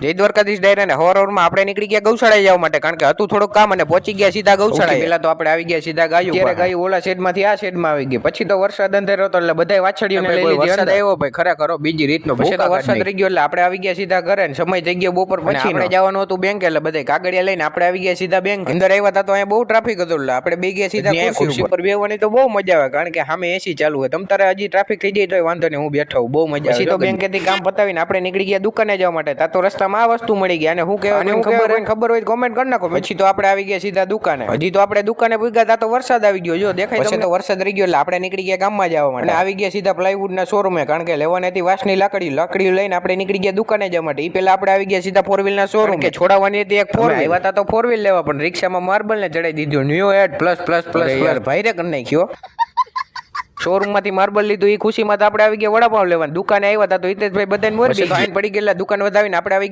જય દ્વારકાધીશ ડાયરા ને હવારમાં આપણે નીકળી ગયા ગૌશાળા જવા માટે, કારણ કે હતું થોડુંક કામ અને પહોંચી ગયા સીધા ગૌશાળા. પેલા તો આપણે આવી ગયા સીધા ગાયું, ત્યારે ગાયું ઓલા શેડમાંથી આ શેડમાં આવી ગઈ. પછી તો વરસાદ અંધેરો હતો એટલે બધા વાછડીઓને લઈ લીધી. વરસાદ આવ્યો ભાઈ ખરેખર બીજી રીતનો. પછી તો વરસાદ રહી ગયો એટલે આપણે આવી ગયા સીધા ઘરે. સમય થઈ ગયો બપોર પછી આપણે જવાનું હતું બેંક, એટલે બધા કાગળિયા લઈને આપણે આવી ગયા સીધા બેંક. અંદર આવ્યા હતા તો અહીંયા બહુ ટ્રાફિક હતું એટલે આપણે બે ગયા સીધા ખુરશી પર બેહવાની. તો બહુ મજા આવે, કારણ કે સામે એસી ચાલુ હોય. તમ તારે હજી ટ્રાફિક થઈ જાય તો વાંધો નહીં, હું બેઠો હું, બહુ મજા આવે. પછી તો બેંકેથી કામ પતાવીને આપણે નીકળી ગયા દુકાને જવા માટે. તા તો રસ્તામાં આ વસ્તુ મળી ગઈ અને હું કહેવાય ખબર હોય કોમેન્ટ કરી નાખો. પછી તો આપણે આવી ગયા સીધા દુકાને. હજી તો આપણે દુકાને પૂગ્યા તા તો વરસાદ આવી ગયો. જો દેખાય પછી તો વરસાદ રહી ગયો એટલે આપણે નીકળી ગયા ગામમાં જવા માટે. આવી ગયા સીધા પ્લાયવુડ ના શોરૂમે, કારણ કે લેવાની હતી વાસની લાકડી લઈને આપણે નીકળી ગયા દુકાને જવા માટે. એ પેલા આપણે આવી ગયા સીધા 4 વ્હીલ ના શોરૂમ, કે છોડાવવાની હતી એક 4 વ્હીલ. આવ્યા હતા તો 4 વ્હીલ લેવા, પણ રિક્ષામાં માર્બલ ને ચડાઈ દીધો. ન્યુ એડ પ્લસ ભાઈ રે કરી નાખ્યો. શોરૂમ માંથી માર્બલ લીધું એ ખુશીમાં તો આપણે આવી ગયા વડાપાવ લેવા. દુકાને આવ્યા હતા તો હિતેશભાઈ બધાને મોરબી પડી ગયેલા. દુકાન વધાવીને આપણે આવી